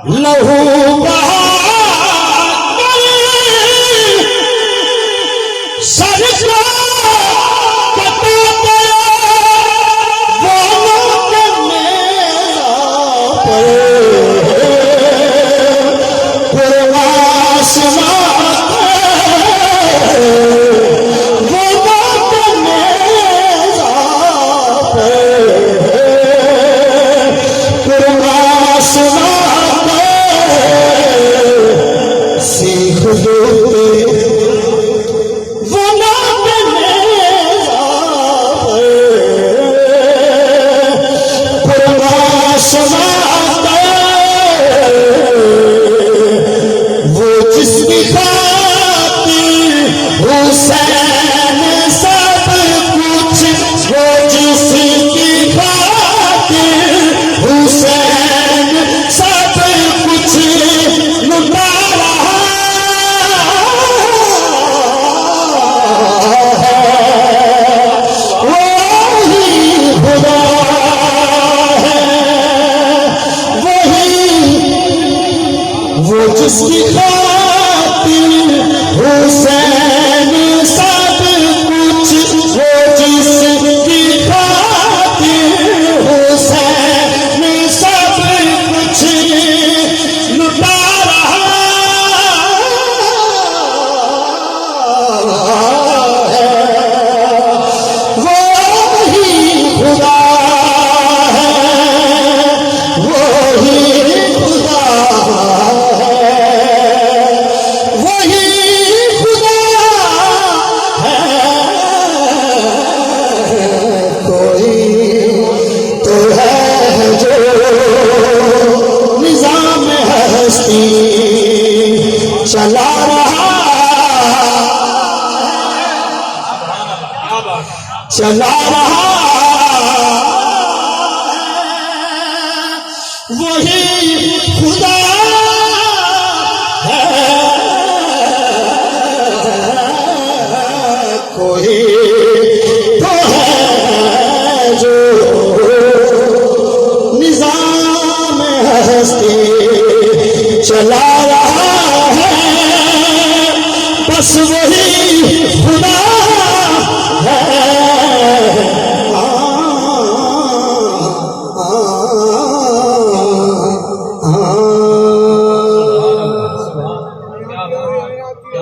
لہو بہا سر کا پتا پیا وہ کرنے پر پرواز جس کی خاطر حسین سب کچھ وہ جس کی خاطر حسین سب کچھ لٹا رہا ہے وہی خدا ہے وہی خدا چلا رہا چلا رہا